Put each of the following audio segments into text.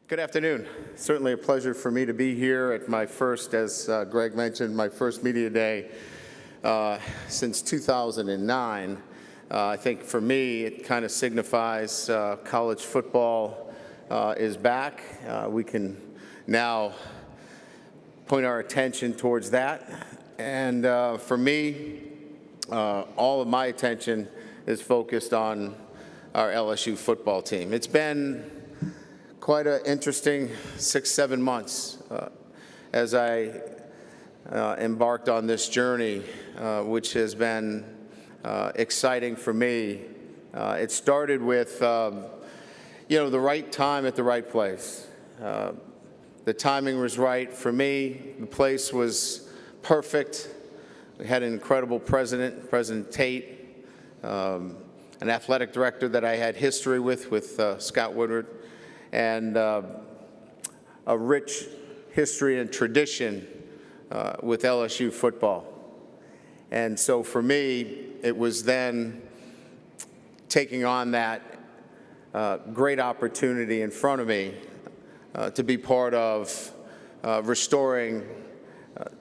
Good afternoon. Certainly a pleasure for me to be here at my first, as Greg mentioned, my first media day since 2009. I think for me, it kind of signifies college football is back. We can now point our attention towards that. And for me, all of my attention is focused on our LSU football team. It's been quite an interesting 6-7 months as I embarked on this journey, which has been exciting for me. It started with, the right time at the right place. The timing was right for me. The place was perfect. We had an incredible president, President Tate, an athletic director that I had history with Scott Woodward, and a rich history and tradition with LSU football. And so for me, it was then taking on that great opportunity in front of me to be part of restoring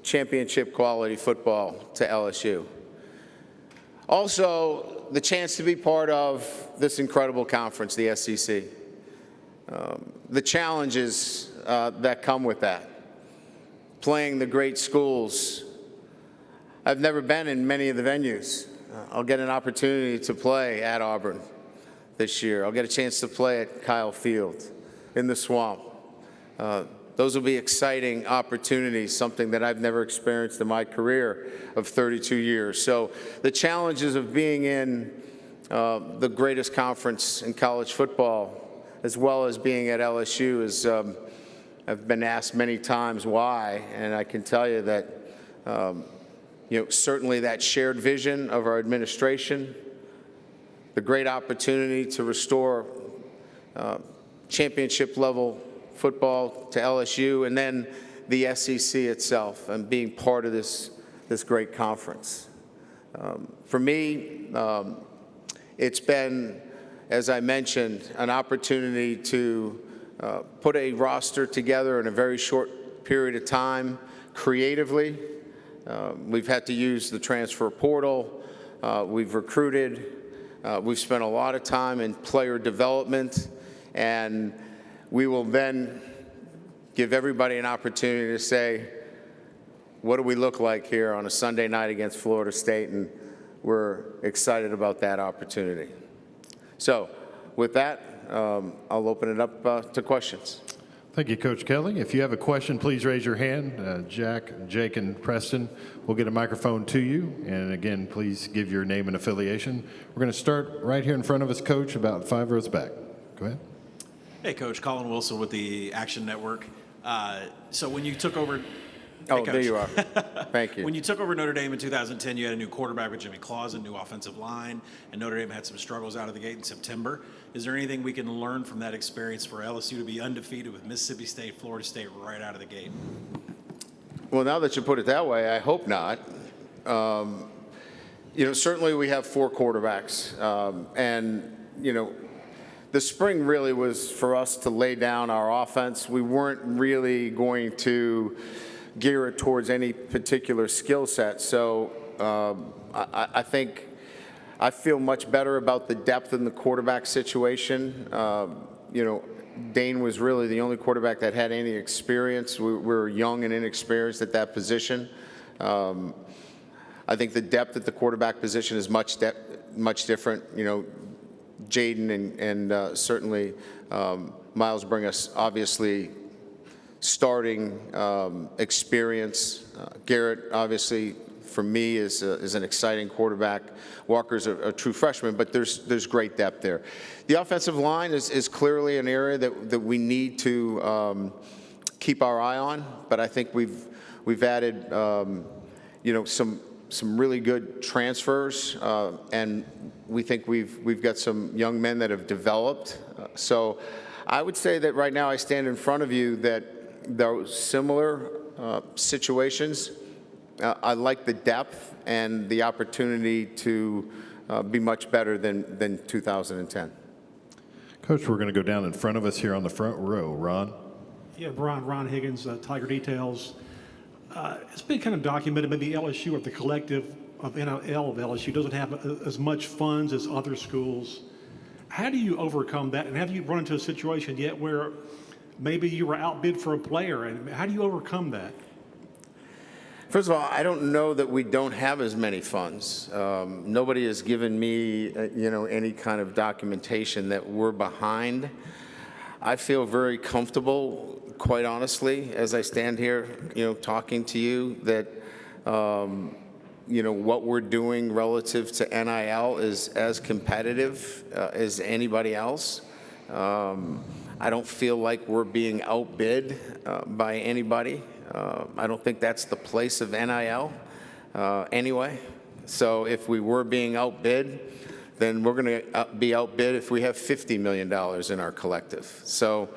championship quality football to LSU. Also, the chance to be part of this incredible conference, the SEC. The challenges that come with that. Playing the great schools. I've never been in many of the venues. I'll get an opportunity to play at Auburn this year. I'll get a chance to play at Kyle Field, in the Swamp. Those will be exciting opportunities, something that I've never experienced in my career of 32 years. So the challenges of being in the greatest conference in college football, as well as being at LSU, is I've been asked many times why, and I can tell you that certainly that shared vision of our administration, the great opportunity to restore championship level football to LSU, and then the SEC itself, and being part of this great conference. For me, it's been, as I mentioned, an opportunity to put a roster together in a very short period of time, creatively. We've had to use the transfer portal. We've recruited. We've spent a lot of time in player development, and we will then give everybody an opportunity to say, what do we look like here on a Sunday night against Florida State? And we're excited about that opportunity. So with that, I'll open it up to questions. Thank you, Coach Kelly. If you have a question, please raise your hand. Jack, Jake, and Preston will get a microphone to you. And again, please give your name and affiliation. We're going to start right here in front of us, Coach, about 5 rows back. Go ahead. Hey, Coach. Colin Wilson with the Action Network. So when you took over... Oh, there you are. Thank you. When you took over Notre Dame in 2010, you had a new quarterback with Jimmy Clausen, new offensive line, and Notre Dame had some struggles out of the gate in September. Is there anything we can learn from that experience for LSU to be undefeated with Mississippi State, Florida State right out of the gate? Well, now that you put it that way, I hope not. Certainly we have 4 quarterbacks, the spring really was for us to lay down our offense. We weren't really going to gear it towards any particular skill set. So I think I feel much better about the depth in the quarterback situation. Dane was really the only quarterback that had any experience. We were young and inexperienced at that position. I think the depth at the quarterback position is much different. Jaden and certainly Miles bring us obviously starting experience. Garrett, obviously, for me, is an exciting quarterback. Walker's a true freshman, but there's great depth there. The offensive line is clearly an area that we need to keep our eye on, but I think we've added some really good transfers, and we think we've got some young men that have developed. So I would say that right now I stand in front of you that those similar situations, I like the depth and the opportunity to be much better than 2010. Coach, we're going to go down in front of us here on the front row. Ron? Yeah, Ron Higgins, Tiger Details. It's been kind of documented, maybe LSU or the collective of NIL of LSU doesn't have as much funds as other schools. How do you overcome that? And have you run into a situation yet where maybe you were outbid for a player? And how do you overcome that? First of all, I don't know that we don't have as many funds. Nobody has given me, any kind of documentation that we're behind. I feel very comfortable, quite honestly, as I stand here, talking to you, that, what we're doing relative to NIL is as competitive as anybody else. I don't feel like we're being outbid by anybody. I don't think that's the place of NIL anyway. So if we were being outbid, then we're going to be outbid if we have $50 million in our collective. So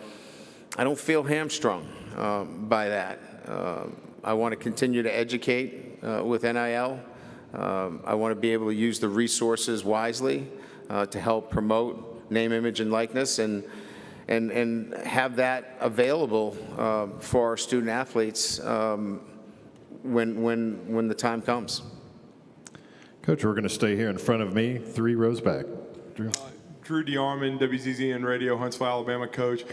I don't feel hamstrung by that. I want to continue to educate with NIL. I want to be able to use the resources wisely to help promote name, image, and likeness, and have that available for our student athletes when the time comes. Coach, we're going to stay here in front of me, 3 rows back. Drew? Drew DeArmond, WZZN Radio, Huntsville, Alabama coach.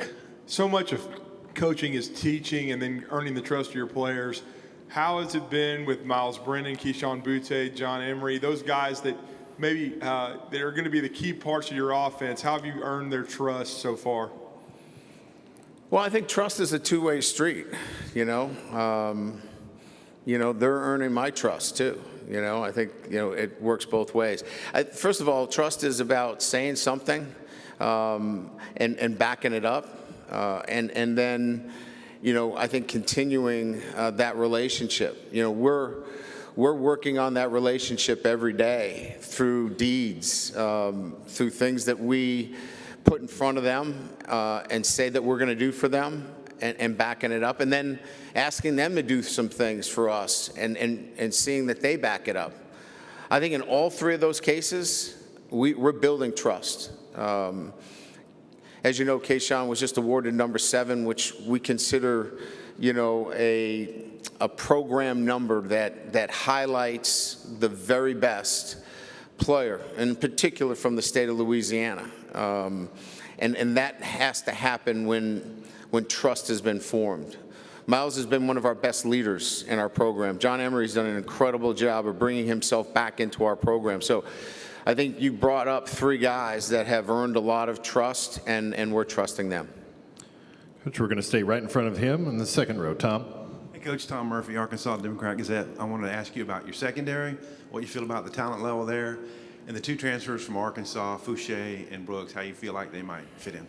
So much of coaching is teaching and then earning the trust of your players. How has it been with Miles Brennan, Keyshawn Butte, John Emery, those guys that maybe that are going to be the key parts of your offense? How have you earned their trust so far? Well, I think trust is a two-way street, they're earning my trust too. I think, it works both ways. First of all, trust is about saying something and backing it up. And then, I think continuing that relationship. We're working on that relationship every day through deeds, through things that we put in front of them and say that we're going to do for them, and backing it up, and then asking them to do some things for us and seeing that they back it up. I think in all 3 of those cases, we're building trust. As you know, Keyshawn was just awarded number 7, which we consider, a program number that highlights the very best player, in particular from the state of Louisiana. And that has to happen when trust has been formed. Miles has been one of our best leaders in our program. John Emery's done an incredible job of bringing himself back into our program. So I think you brought up 3 guys that have earned a lot of trust, and we're trusting them. Coach, we're going to stay right in front of him in the second row. Tom? Hey, Coach, Tom Murphy, Arkansas Democrat Gazette. I wanted to ask you about your secondary, what you feel about the talent level there, and the 2 transfers from Arkansas, Fouché and Brooks, how you feel like they might fit in.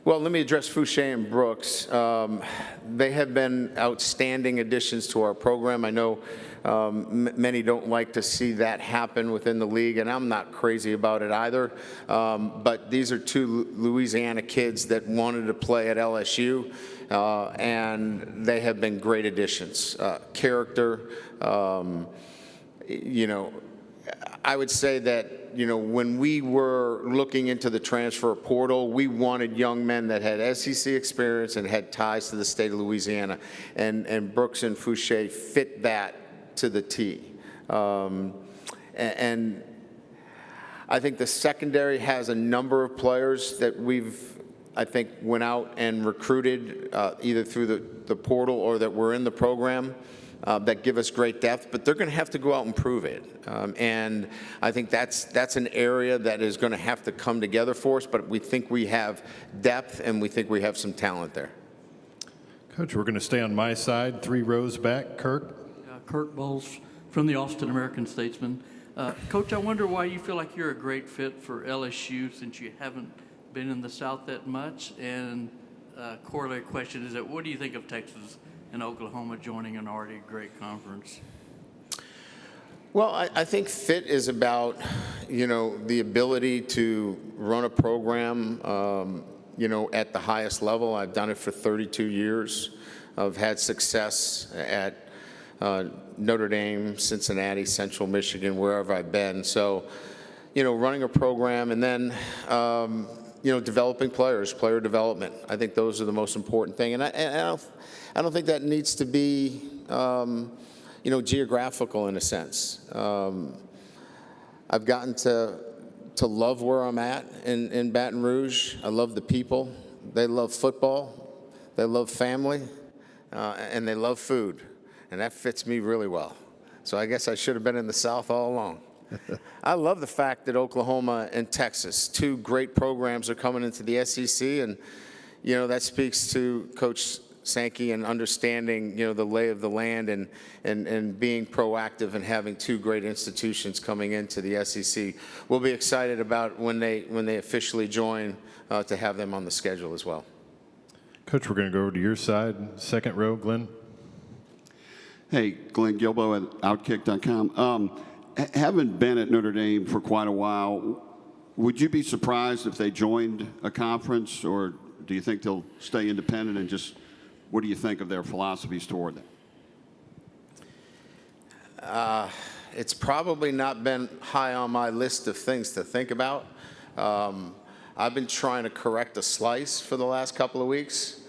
Well, let me address Fouché and Brooks. They have been outstanding additions to our program. I know many don't like to see that happen within the league, and I'm not crazy about it either. But these are 2 Louisiana kids that wanted to play at LSU, and they have been great additions. Character, I would say that, when we were looking into the transfer portal, we wanted young men that had SEC experience and had ties to the state of Louisiana. And Brooks and Fouché fit that to the T. And I think the secondary has a number of players that I think, went out and recruited either through the portal or that were in the program. That give us great depth, but they're going to have to go out and prove it. And I think that's an area that is going to have to come together for us, but we think we have depth and we think we have some talent there. Coach, we're going to stay on my side, 3 rows back. Kirk? Kirk Bowles from the Austin American-Statesman. Coach, I wonder why you feel like you're a great fit for LSU since you haven't been in the South that much. And corollary question is that what do you think of Texas and Oklahoma joining an already great conference? Well, I think fit is about, the ability to run a program, at the highest level. I've done it for 32 years. I've had success at Notre Dame, Cincinnati, Central Michigan, wherever I've been. So, running a program and then, developing players, player development. I think those are the most important thing. And I don't think that needs to be, geographical in a sense. I've gotten to love where I'm at in Baton Rouge. I love the people. They love football. They love family. And they love food. And that fits me really well. So I guess I should have been in the South all along. I love the fact that Oklahoma and Texas, two great programs, are coming into the SEC. And, that speaks to Coach Sankey and understanding, the lay of the land and being proactive and having two great institutions coming into the SEC. We'll be excited about when they officially join to have them on the schedule as well. Coach, we're going to go over to your side, second row, Glenn. Hey, Glenn Gilbo at Outkick.com. Having been at Notre Dame for quite a while, would you be surprised if they joined a conference, or do you think they'll stay independent, and just what do you think of their philosophies toward that? It's probably not been high on my list of things to think about. I've been trying to correct a slice for the last couple of weeks,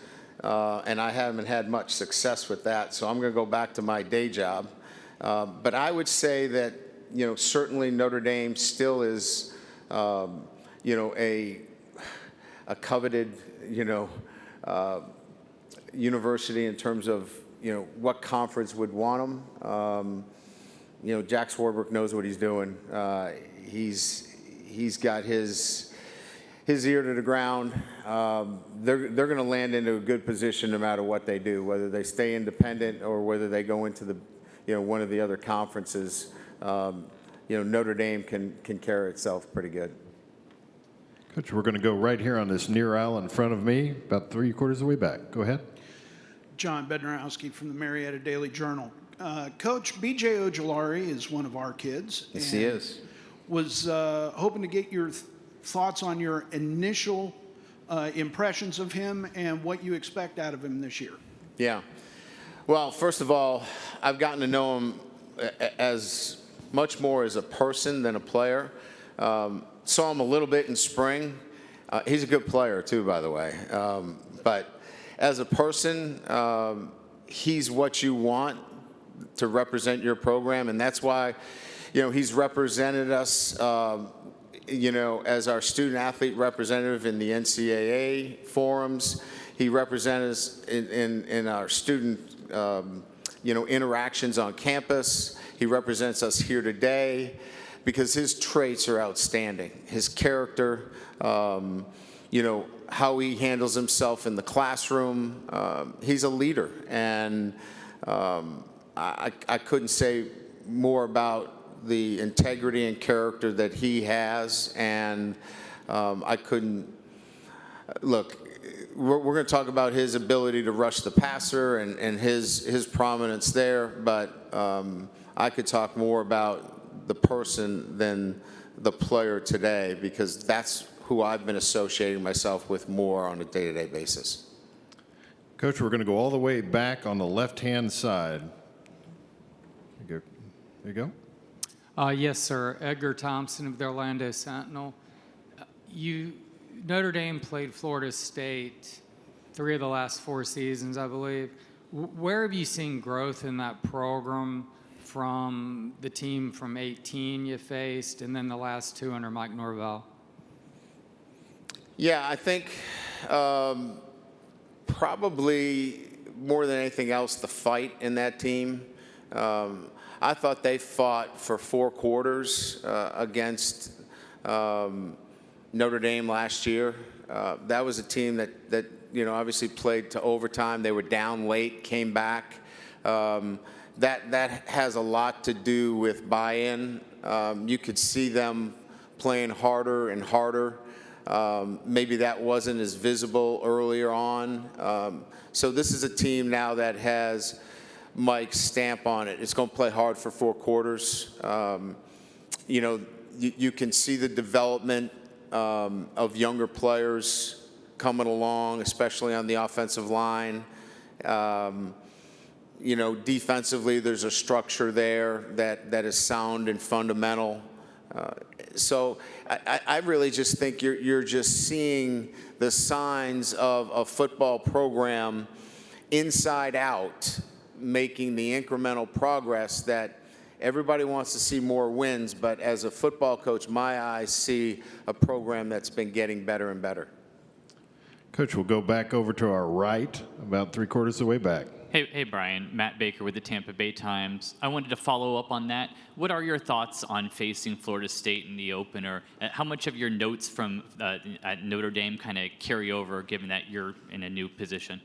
and I haven't had much success with that, so I'm going to go back to my day job. But I would say that, certainly Notre Dame still is, a coveted, university in terms of, what conference would want them. Jack Swarbrick knows what he's doing. He's got his ear to the ground. They're going to land into a good position no matter what they do, whether they stay independent or whether they go into the, one of the other conferences. Notre Dame can carry itself pretty good. Coach, we're going to go right here on this near aisle in front of me, about 3/4 of the way back. Go ahead. John Bednarowski from the Marietta Daily Journal. Coach, B.J. Ojolari is one of our kids. Yes, he is. Was hoping to get your thoughts on your initial impressions of him and what you expect out of him this year. Yeah. Well, first of all, I've gotten to know him as much more as a person than a player. Saw him a little bit in spring. He's a good player, too, by the way. But as a person, he's what you want to represent your program, and that's why, he's represented us, as our student-athlete representative in the NCAA forums. He represented us in our student, interactions on campus. He represents us here today because his traits are outstanding. His character, how he handles himself in the classroom. He's a leader, and I couldn't say more about the integrity and character that he has, and I couldn't look. We're going to talk about his ability to rush the passer and his prominence there, but I could talk more about the person than the player today, because that's who I've been associating myself with more on a day-to-day basis. Coach, we're going to go all the way back on the left-hand side. There you go. Yes, sir. Edgar Thompson of the Orlando Sentinel. Notre Dame played Florida State 3 of the last 4 seasons, I believe. Where have you seen growth in that program from the team from 18 you faced and then the last 2 under Mike Norvell? Yeah, I think probably more than anything else, the fight in that team. I thought they fought for 4 quarters against Notre Dame last year. That was a team that obviously played to overtime. They were down late, came back. That has a lot to do with buy-in. You could see them playing harder and harder. Maybe that wasn't as visible earlier on. So this is a team now that has Mike's stamp on it. It's going to play hard for 4 quarters. You can see the development of younger players coming along, especially on the offensive line. Defensively, there's a structure there that is sound and fundamental. So I really just think you're just seeing the signs of a football program inside out, making the incremental progress that everybody wants to see more wins, but as a football coach, my eyes see a program that's been getting better and better. Coach, we'll go back over to our right, about 3/4 of the way back. Hey, Brian. Matt Baker with the Tampa Bay Times. I wanted to follow up on that. What are your thoughts on facing Florida State in the opener? How much of your notes from at Notre Dame kind of carry over, given that you're in a new position?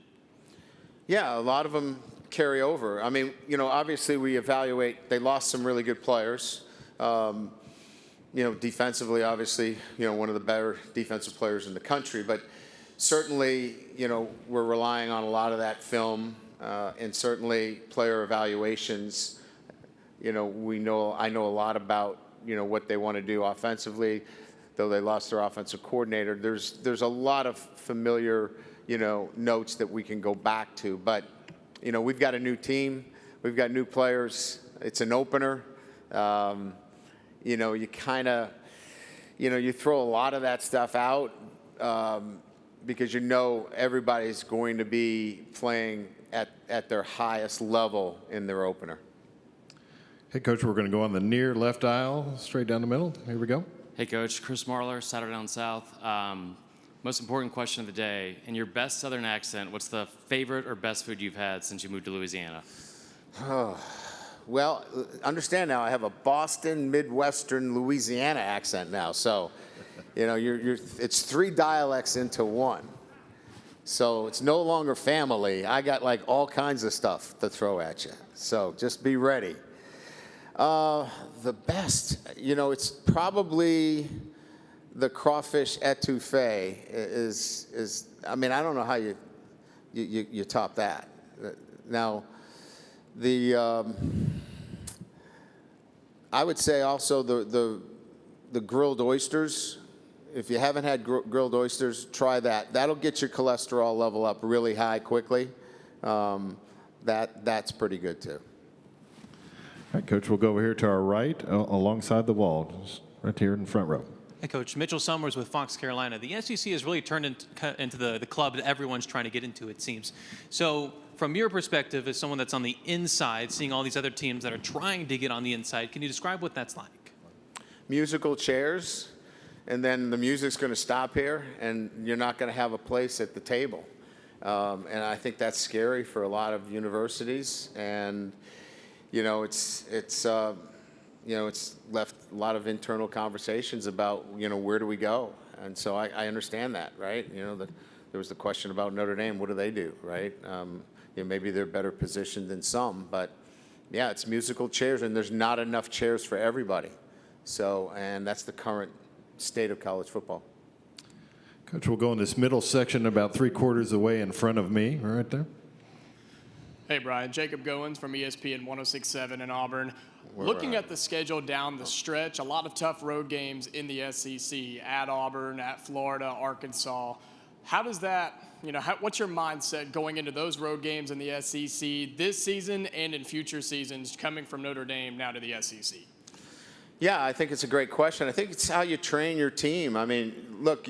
Yeah, a lot of them carry over. I mean, you know, obviously we evaluate. They lost some really good players. You know, defensively, obviously, you know, one of the better defensive players in the country. But certainly, you know, we're relying on a lot of that film. And certainly player evaluations, you know, I know a lot about, you know, what they want to do offensively, though they lost their offensive coordinator. There's a lot of familiar, you know, notes that we can go back to. But, you know, we've got a new team. We've got new players. It's an opener. You know, you kind of, you know, you throw a lot of that stuff out because you know everybody's going to be playing at their highest level in their opener. Hey, Coach, we're going to go on the near left aisle, straight down the middle. Here we go. Hey, Coach. Chris Marler, Saturday Down South. Most important question of the day. In your best Southern accent, what's the favorite or best food you've had since you moved to Louisiana? Well, understand now, I have a Boston, Midwestern, Louisiana accent now. So, you know, it's 3 dialects into one. So it's no longer family. I got like all kinds of stuff to throw at you. So just be ready. The best, you know, it's probably the crawfish etouffee is I mean, I don't know how you top that. Now, I would say also the grilled oysters. If you haven't had grilled oysters, try that. That'll get your cholesterol level up really high quickly. That's pretty good too. All right, Coach, we'll go over here to our right, alongside the wall, just right here in the front row. Hey, Coach. Mitchell Summers with Fox Carolina. The SEC has really turned into the club that everyone's trying to get into, it seems. So from your perspective, as someone that's on the inside, seeing all these other teams that are trying to get on the inside, can you describe what that's like? Musical chairs, and then the music's going to stop here, and you're not going to have a place at the table. And I think that's scary for a lot of universities. And, you know, it's left a lot of internal conversations about, you know, where do we go? And so I understand that, right? You know, there was the question about Notre Dame. What do they do, right? You know, maybe they're better positioned than some, but yeah, it's musical chairs, and there's not enough chairs for everybody. So, and that's the current state of college football. Coach, we'll go in this middle section about 3/4 away in front of me, right there. Hey, Brian. Jacob Goins from ESPN 106.7 in Auburn. Looking at the schedule down the stretch, a lot of tough road games in the SEC, at Auburn, at Florida, Arkansas. How does that, you know, what's your mindset going into those road games in the SEC this season and in future seasons, coming from Notre Dame now to the SEC? Yeah, I think it's a great question. I think it's how you train your team. I mean, look,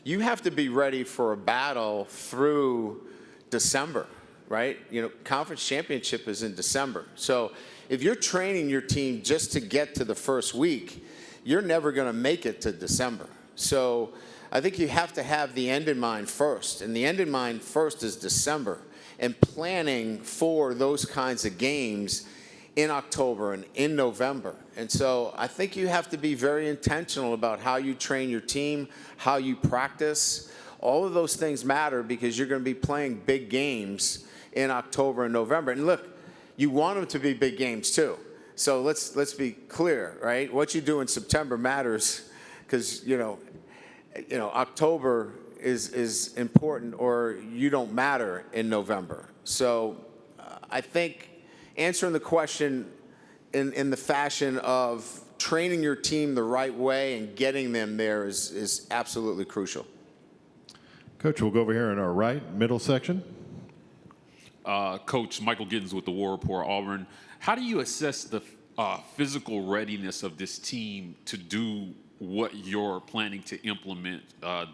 you have to be ready for a battle through December, right? You know, conference championship is in December. So if you're training your team just to get to the first week, you're never going to make it to December. So I think you have to have the end in mind first. And the end in mind first is December, and planning for those kinds of games in October and in November. And so I think you have to be very intentional about how you train your team, how you practice. All of those things matter because you're going to be playing big games in October and November. And look, you want them to be big games too. So let's be clear, right? What you do in September matters because, you know, October is important, or you don't matter in November. So I think answering the question in the fashion of training your team the right way and getting them there is absolutely crucial. Coach, we'll go over here in our right, middle section. Coach Michael Giddens with the War Report, Auburn. How do you assess the physical readiness of this team to do what you're planning to implement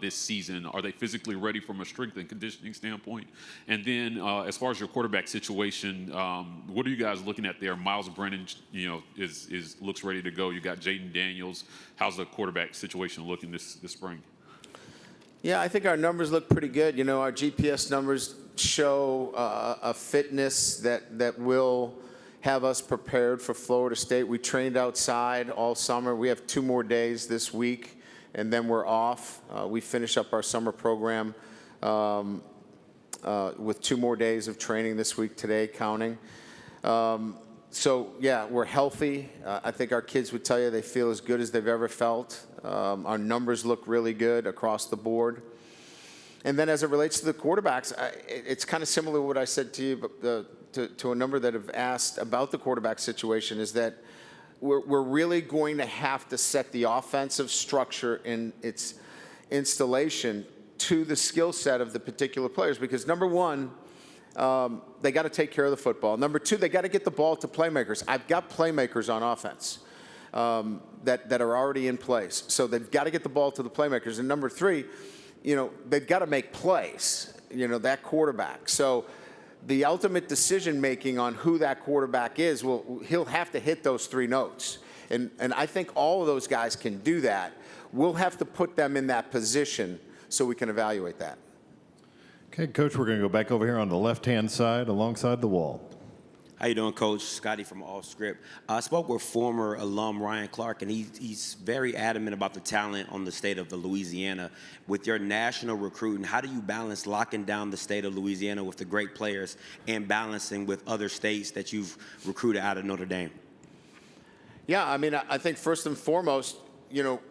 this season? Are they physically ready from a strength and conditioning standpoint? And then as far as your quarterback situation, what are you guys looking at there? Miles Brennan, is looks ready to go. You got Jaden Daniels. How's the quarterback situation looking this spring? Yeah, I think our numbers look pretty good. Our GPS numbers show a fitness that will have us prepared for Florida State. We trained outside all summer. We have 2 more days this week, and then we're off. We finish up our summer program with 2 more days of training this week, today counting. So, yeah, we're healthy. I think our kids would tell you they feel as good as they've ever felt. Our numbers look really good across the board. And then as it relates to the quarterbacks, it's kind of similar to what I said to you, to a number that have asked about the quarterback situation, is that we're really going to have to set the offensive structure in its installation to the skill set of the particular players. Because number one, they got to take care of the football. Number two, they got to get the ball to playmakers. I've got playmakers on offense that are already in place. So they've got to get the ball to the playmakers. And number three, they've got to make plays, that quarterback. So the ultimate decision-making on who that quarterback is, he'll have to hit those 3 notes. And I think all of those guys can do that. We'll have to put them in that position so we can evaluate that. Okay, Coach, we're going to go back over here on the left-hand side alongside the wall. How you doing, Coach? Scotty from Off Script. I spoke with former alum Ryan Clark, and he's very adamant about the talent on the state of Louisiana. With your national recruiting, how do you balance locking down the state of Louisiana with the great players and balancing with other states that you've recruited out of Notre Dame? Yeah, I mean, I think first and foremost,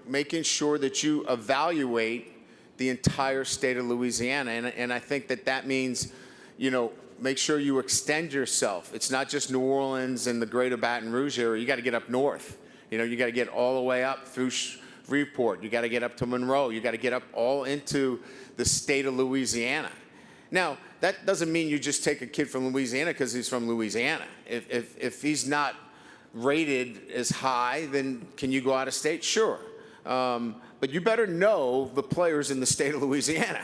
making sure that you evaluate the entire state of Louisiana. And I think that means, make sure you extend yourself. It's not just New Orleans and the greater Baton Rouge area. You got to get up north. You got to get all the way up through Shreveport. You got to get up to Monroe. You got to get up all into the state of Louisiana. Now, that doesn't mean you just take a kid from Louisiana because he's from Louisiana. If he's not rated as high, then can you go out of state? Sure. But you better know the players in the state of Louisiana.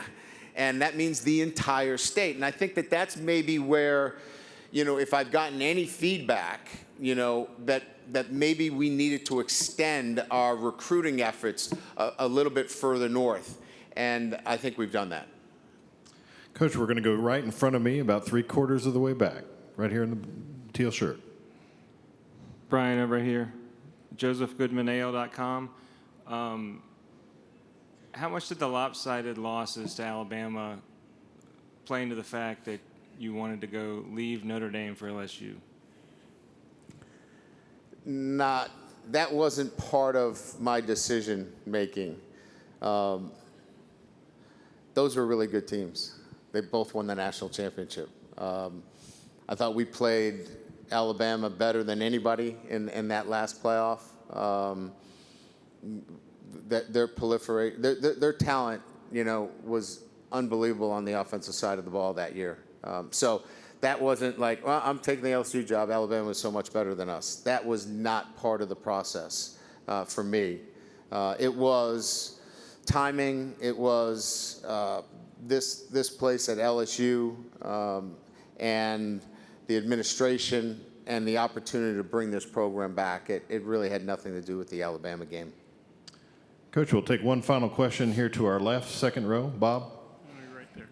And that means the entire state. And I think that's maybe where, if I've gotten any feedback, that maybe we needed to extend our recruiting efforts a little bit further north. And I think we've done that. Coach, we're going to go right in front of me, about 3/4 of the way back, right here in the teal shirt. Brian, over here, josephgoodmanale.com. How much did the lopsided losses to Alabama play into the fact that you wanted to leave Notre Dame for LSU? That wasn't part of my decision making. Those were really good teams. They both won the national championship. I thought we played Alabama better than anybody in that last playoff. Their talent, was unbelievable on the offensive side of the ball that year. So that wasn't like, well, I'm taking the LSU job. Alabama was so much better than us. That was not part of the process for me. It was timing. It was this place at LSU and the administration and the opportunity to bring this program back. It really had nothing to do with the Alabama game. Coach, we'll take one final question here to our left, second row. Bob? Right there.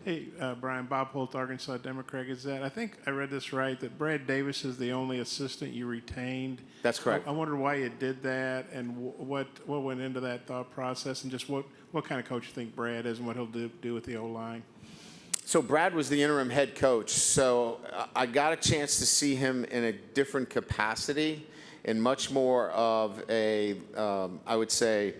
Hey, Brian, Bob Holt, Arkansas Democrat Gazette. I think I read this right, that Brad Davis is the only assistant you retained. That's correct. I wonder why you did that and what went into that thought process, and just what kind of coach you think Brad is and what he'll do with the O-line. So Brad was the interim head coach, so I got a chance to see him in a different capacity, in much more of a, I would say,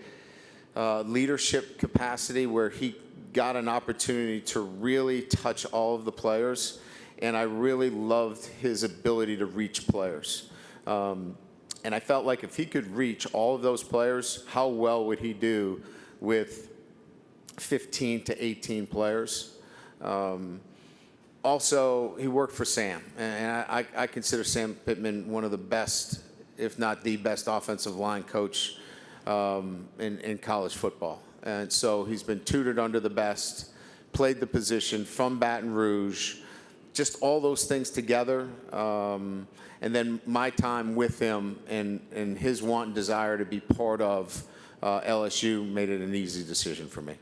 leadership capacity, where he got an opportunity to really touch all of the players, and I really loved his ability to reach players. And I felt like if he could reach all of those players, how well would he do with 15 to 18 players? Also, he worked for Sam, and I consider Sam Pittman one of the best if not the best offensive line coach in college football. And so he's been tutored under the best, played the position from Baton Rouge, just all those things together. And then my time with him and his want and desire to be part of LSU made it an easy decision for me.